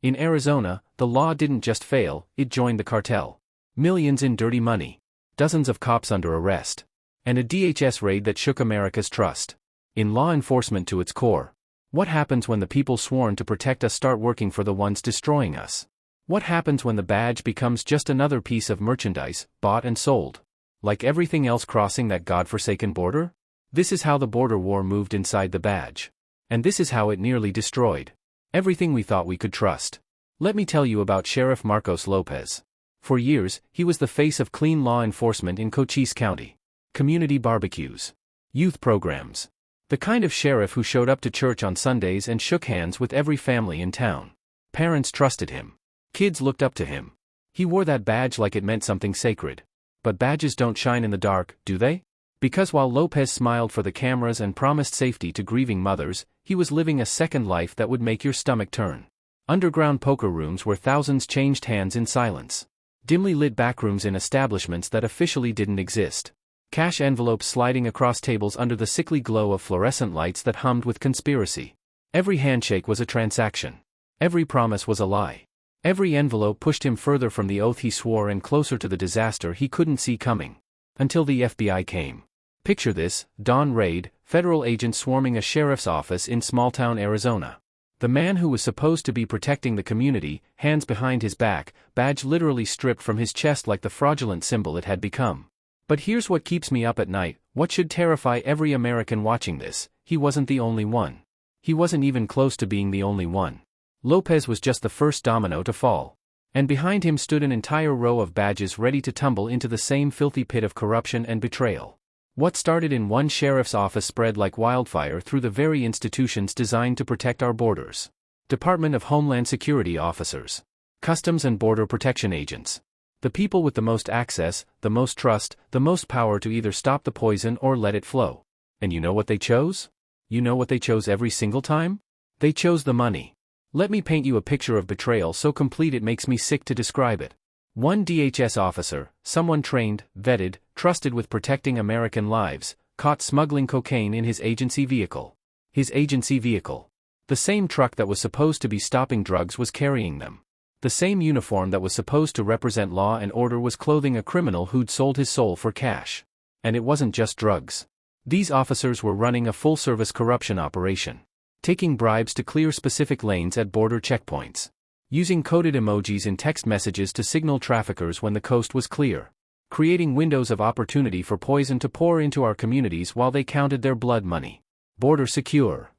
In Arizona, the law didn't just fail, it joined the cartel. Millions in dirty money. Dozens of cops under arrest. And a DHS raid that shook America's trust in law enforcement to its core. What happens when the people sworn to protect us start working for the ones destroying us? What happens when the badge becomes just another piece of merchandise, bought and sold? Like everything else crossing that godforsaken border? This is how the border war moved inside the badge. And this is how it nearly destroyed everything we thought we could trust. Let me tell you about Sheriff Marcos Lopez. For years, he was the face of clean law enforcement in Cochise County. Community barbecues. Youth programs. The kind of sheriff who showed up to church on Sundays and shook hands with every family in town. Parents trusted him. Kids looked up to him. He wore that badge like it meant something sacred. But badges don't shine in the dark, do they? Because while Lopez smiled for the cameras and promised safety to grieving mothers, he was living a second life that would make your stomach turn. Underground poker rooms where thousands changed hands in silence. Dimly lit backrooms in establishments that officially didn't exist. Cash envelopes sliding across tables under the sickly glow of fluorescent lights that hummed with conspiracy. Every handshake was a transaction. Every promise was a lie. Every envelope pushed him further from the oath he swore and closer to the disaster he couldn't see coming. Until the FBI came. Picture this: dawn raid, federal agents swarming a sheriff's office in small-town Arizona. The man who was supposed to be protecting the community, hands behind his back, badge literally stripped from his chest like the fraudulent symbol it had become. But here's what keeps me up at night, what should terrify every American watching this: he wasn't the only one. He wasn't even close to being the only one. Lopez was just the first domino to fall. And behind him stood an entire row of badges ready to tumble into the same filthy pit of corruption and betrayal. What started in one sheriff's office spread like wildfire through the very institutions designed to protect our borders. Department of Homeland Security officers. Customs and Border Protection agents. The people with the most access, the most trust, the most power to either stop the poison or let it flow. And you know what they chose? You know what they chose every single time? They chose the money. Let me paint you a picture of betrayal so complete it makes me sick to describe it. One DHS officer, someone trained, vetted, trusted with protecting American lives, caught smuggling cocaine in his agency vehicle. His agency vehicle. The same truck that was supposed to be stopping drugs was carrying them. The same uniform that was supposed to represent law and order was clothing a criminal who'd sold his soul for cash. And it wasn't just drugs. These officers were running a full-service corruption operation. Taking bribes to clear specific lanes at border checkpoints. Using coded emojis in text messages to signal traffickers when the coast was clear. Creating windows of opportunity for poison to pour into our communities while they counted their blood money. Border secure.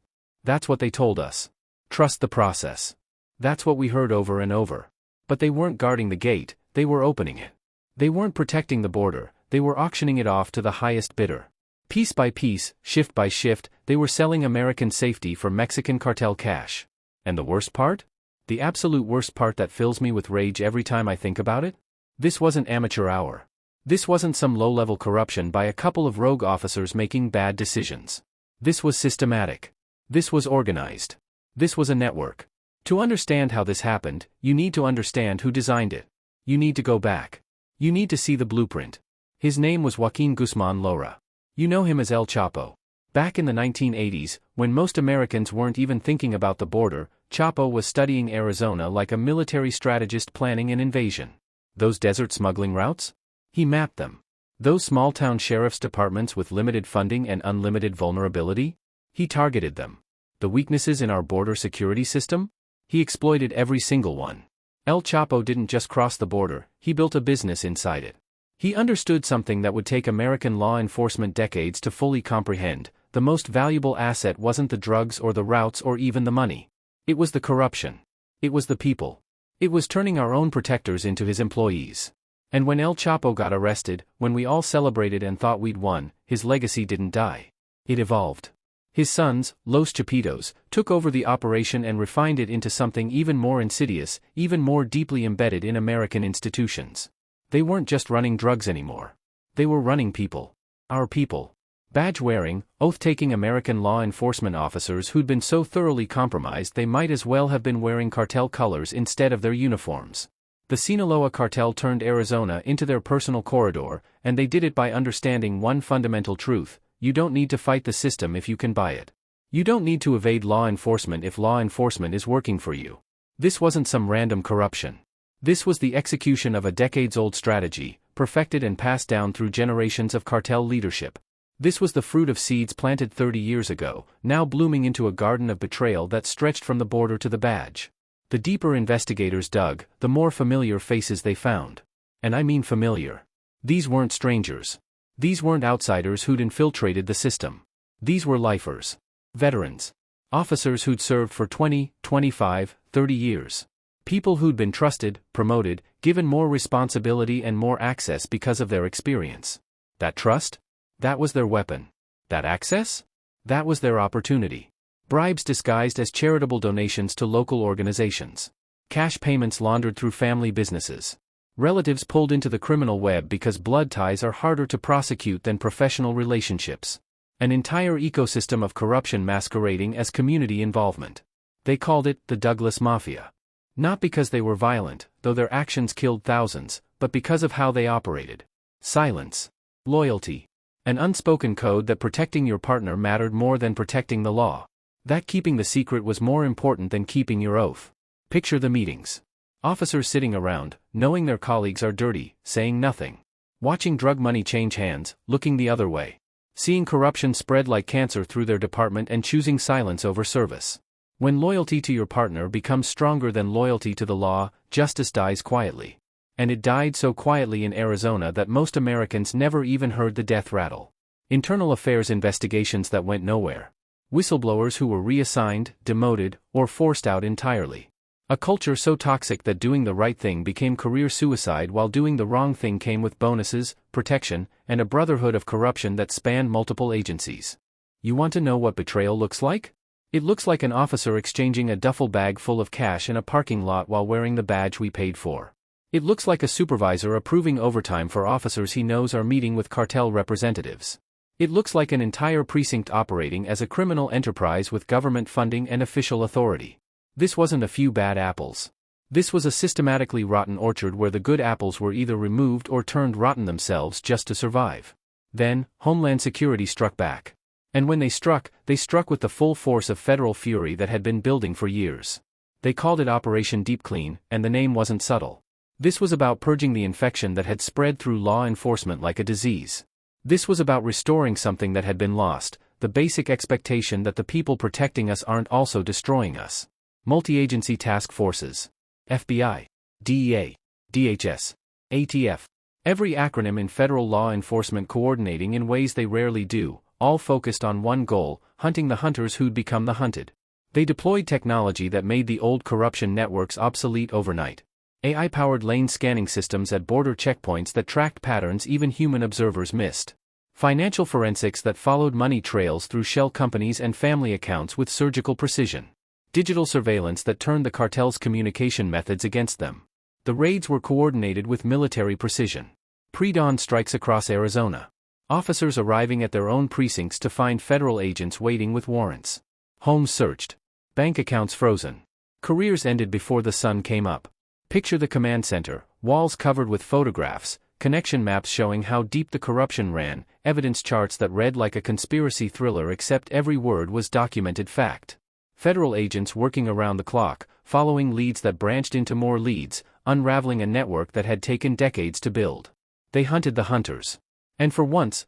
That's what they told us. Trust the process. That's what we heard over and over. But they weren't guarding the gate, they were opening it. They weren't protecting the border, they were auctioning it off to the highest bidder. Piece by piece, shift by shift, they were selling American safety for Mexican cartel cash. And the worst part? The absolute worst part that fills me with rage every time I think about it? This wasn't amateur hour. This wasn't some low-level corruption by a couple of rogue officers making bad decisions. This was systematic. This was organized. This was a network. To understand how this happened, you need to understand who designed it. You need to go back. You need to see the blueprint. His name was Joaquin Guzman Lora. You know him as El Chapo. Back in the 1980s, when most Americans weren't even thinking about the border, Chapo was studying Arizona like a military strategist planning an invasion. Those desert smuggling routes? He mapped them. Those small-town sheriff's departments with limited funding and unlimited vulnerability? He targeted them. The weaknesses in our border security system? He exploited every single one. El Chapo didn't just cross the border, he built a business inside it. He understood something that would take American law enforcement decades to fully comprehend: the most valuable asset wasn't the drugs or the routes or even the money. It was the corruption. It was the people. It was turning our own protectors into his employees. And when El Chapo got arrested, when we all celebrated and thought we'd won, his legacy didn't die. It evolved. His sons, Los Chapitos, took over the operation and refined it into something even more insidious, even more deeply embedded in American institutions. They weren't just running drugs anymore. They were running people. Our people. Badge-wearing, oath-taking American law enforcement officers who'd been so thoroughly compromised they might as well have been wearing cartel colors instead of their uniforms. The Sinaloa cartel turned Arizona into their personal corridor, and they did it by understanding one fundamental truth: you don't need to fight the system if you can buy it. You don't need to evade law enforcement if law enforcement is working for you. This wasn't some random corruption. This was the execution of a decades-old strategy, perfected and passed down through generations of cartel leadership. This was the fruit of seeds planted 30 years ago, now blooming into a garden of betrayal that stretched from the border to the badge. The deeper investigators dug, the more familiar faces they found. And I mean familiar. These weren't strangers. These weren't outsiders who'd infiltrated the system. These were lifers. Veterans. Officers who'd served for 20, 25, 30 years. People who'd been trusted, promoted, given more responsibility and more access because of their experience. That trust? That was their weapon. That access? That was their opportunity. Bribes disguised as charitable donations to local organizations. Cash payments laundered through family businesses. Relatives pulled into the criminal web because blood ties are harder to prosecute than professional relationships. An entire ecosystem of corruption masquerading as community involvement. They called it the Douglas Mafia. Not because they were violent, though their actions killed thousands, but because of how they operated. Silence. Loyalty. An unspoken code that protecting your partner mattered more than protecting the law. That keeping the secret was more important than keeping your oath. Picture the meetings. Officers sitting around, knowing their colleagues are dirty, saying nothing. Watching drug money change hands, looking the other way. Seeing corruption spread like cancer through their department and choosing silence over service. When loyalty to your partner becomes stronger than loyalty to the law, justice dies quietly. And it died so quietly in Arizona that most Americans never even heard the death rattle. Internal affairs investigations that went nowhere. Whistleblowers who were reassigned, demoted, or forced out entirely. A culture so toxic that doing the right thing became career suicide while doing the wrong thing came with bonuses, protection, and a brotherhood of corruption that spanned multiple agencies. You want to know what betrayal looks like? It looks like an officer exchanging a duffel bag full of cash in a parking lot while wearing the badge we paid for. It looks like a supervisor approving overtime for officers he knows are meeting with cartel representatives. It looks like an entire precinct operating as a criminal enterprise with government funding and official authority. This wasn't a few bad apples. This was a systematically rotten orchard where the good apples were either removed or turned rotten themselves just to survive. Then, Homeland Security struck back. And when they struck with the full force of federal fury that had been building for years. They called it Operation Deep Clean, and the name wasn't subtle. This was about purging the infection that had spread through law enforcement like a disease. This was about restoring something that had been lost, the basic expectation that the people protecting us aren't also destroying us. Multi-agency task forces. FBI. DEA. DHS. ATF. Every acronym in federal law enforcement coordinating in ways they rarely do, all focused on one goal, hunting the hunters who'd become the hunted. They deployed technology that made the old corruption networks obsolete overnight. AI-powered lane scanning systems at border checkpoints that tracked patterns even human observers missed. Financial forensics that followed money trails through shell companies and family accounts with surgical precision. Digital surveillance that turned the cartel's communication methods against them. The raids were coordinated with military precision. Pre-dawn strikes across Arizona. Officers arriving at their own precincts to find federal agents waiting with warrants. Homes searched. Bank accounts frozen. Careers ended before the sun came up. Picture the command center, walls covered with photographs, connection maps showing how deep the corruption ran, evidence charts that read like a conspiracy thriller except every word was documented fact. Federal agents working around the clock, following leads that branched into more leads, unraveling a network that had taken decades to build. They hunted the hunters. And for once,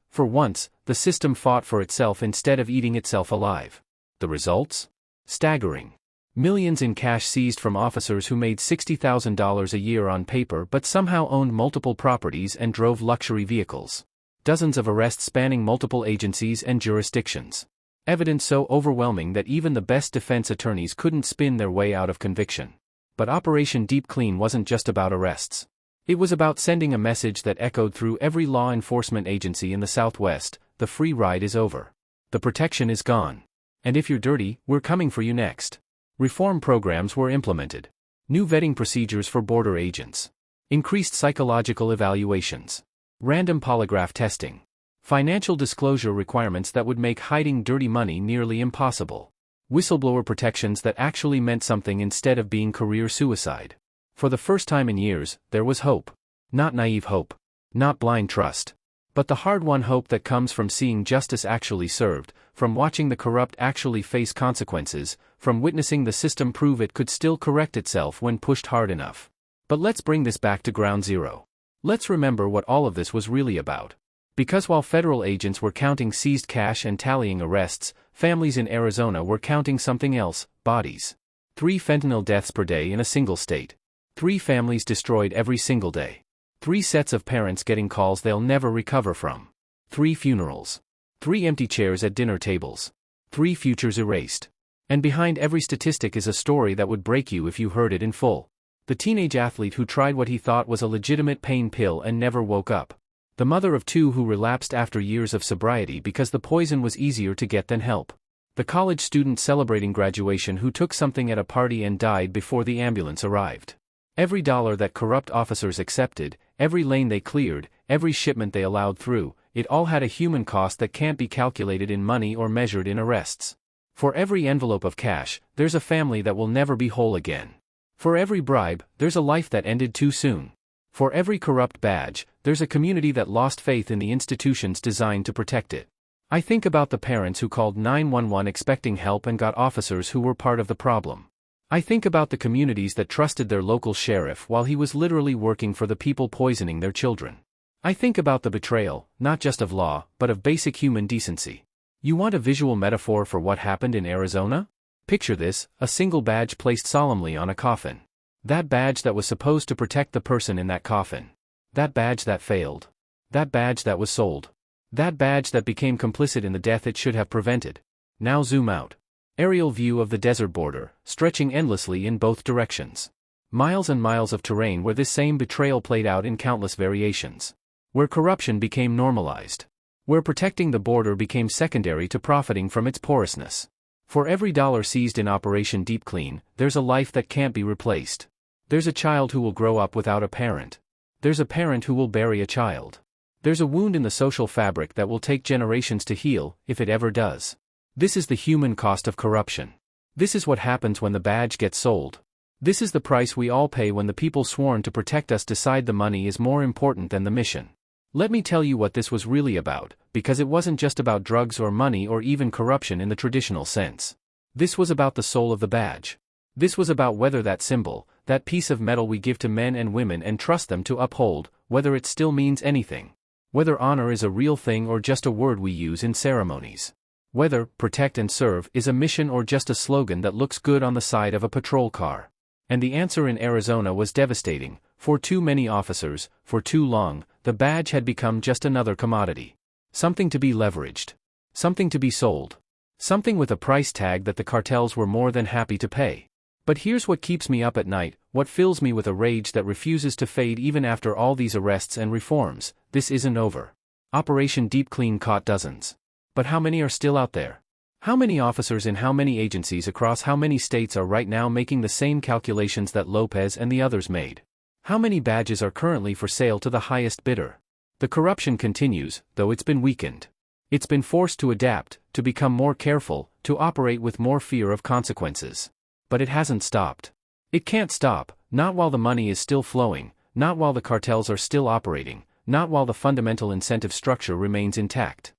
the system fought for itself instead of eating itself alive. The results? Staggering. Millions in cash seized from officers who made $60,000 a year on paper but somehow owned multiple properties and drove luxury vehicles. Dozens of arrests spanning multiple agencies and jurisdictions. Evidence so overwhelming that even the best defense attorneys couldn't spin their way out of conviction. But Operation Deep Clean wasn't just about arrests. It was about sending a message that echoed through every law enforcement agency in the Southwest: the free ride is over. The protection is gone. And if you're dirty, we're coming for you next. Reform programs were implemented. New vetting procedures for border agents. Increased psychological evaluations. Random polygraph testing. Financial disclosure requirements that would make hiding dirty money nearly impossible. Whistleblower protections that actually meant something instead of being career suicide. For the first time in years, there was hope. Not naive hope. Not blind trust. But the hard-won hope that comes from seeing justice actually served, from watching the corrupt actually face consequences, from witnessing the system prove it could still correct itself when pushed hard enough. But let's bring this back to ground zero. Let's remember what all of this was really about. Because while federal agents were counting seized cash and tallying arrests, families in Arizona were counting something else: bodies. 3 fentanyl deaths per day in a single state. 3 families destroyed every single day. 3 sets of parents getting calls they'll never recover from. 3 funerals. 3 empty chairs at dinner tables. 3 futures erased. And behind every statistic is a story that would break you if you heard it in full. The teenage athlete who tried what he thought was a legitimate pain pill and never woke up. The mother of 2 who relapsed after years of sobriety because the poison was easier to get than help. The college student celebrating graduation who took something at a party and died before the ambulance arrived. Every dollar that corrupt officers accepted, every lane they cleared, every shipment they allowed through, it all had a human cost that can't be calculated in money or measured in arrests. For every envelope of cash, there's a family that will never be whole again. For every bribe, there's a life that ended too soon. For every corrupt badge, there's a community that lost faith in the institutions designed to protect it. I think about the parents who called 911 expecting help and got officers who were part of the problem. I think about the communities that trusted their local sheriff while he was literally working for the people poisoning their children. I think about the betrayal, not just of law, but of basic human decency. You want a visual metaphor for what happened in Arizona? Picture this: a single badge placed solemnly on a coffin. That badge that was supposed to protect the person in that coffin. That badge that failed. That badge that was sold. That badge that became complicit in the death it should have prevented. Now zoom out. Aerial view of the desert border, stretching endlessly in both directions. Miles and miles of terrain where this same betrayal played out in countless variations. Where corruption became normalized. Where protecting the border became secondary to profiting from its porousness. For every dollar seized in Operation Deep Clean, there's a life that can't be replaced. There's a child who will grow up without a parent. There's a parent who will bury a child. There's a wound in the social fabric that will take generations to heal, if it ever does. This is the human cost of corruption. This is what happens when the badge gets sold. This is the price we all pay when the people sworn to protect us decide the money is more important than the mission. Let me tell you what this was really about, because it wasn't just about drugs or money or even corruption in the traditional sense. This was about the soul of the badge. This was about whether that symbol, that piece of metal we give to men and women and trust them to uphold, whether it still means anything. Whether honor is a real thing or just a word we use in ceremonies. Whether protect and serve is a mission or just a slogan that looks good on the side of a patrol car. And the answer in Arizona was devastating. For too many officers, for too long, the badge had become just another commodity. Something to be leveraged. Something to be sold. Something with a price tag that the cartels were more than happy to pay. But here's what keeps me up at night, what fills me with a rage that refuses to fade even after all these arrests and reforms: this isn't over. Operation Deep Clean caught dozens. But how many are still out there? How many officers in how many agencies across how many states are right now making the same calculations that Lopez and the others made? How many badges are currently for sale to the highest bidder? The corruption continues, though it's been weakened. It's been forced to adapt, to become more careful, to operate with more fear of consequences. But it hasn't stopped. It can't stop, not while the money is still flowing, not while the cartels are still operating, not while the fundamental incentive structure remains intact.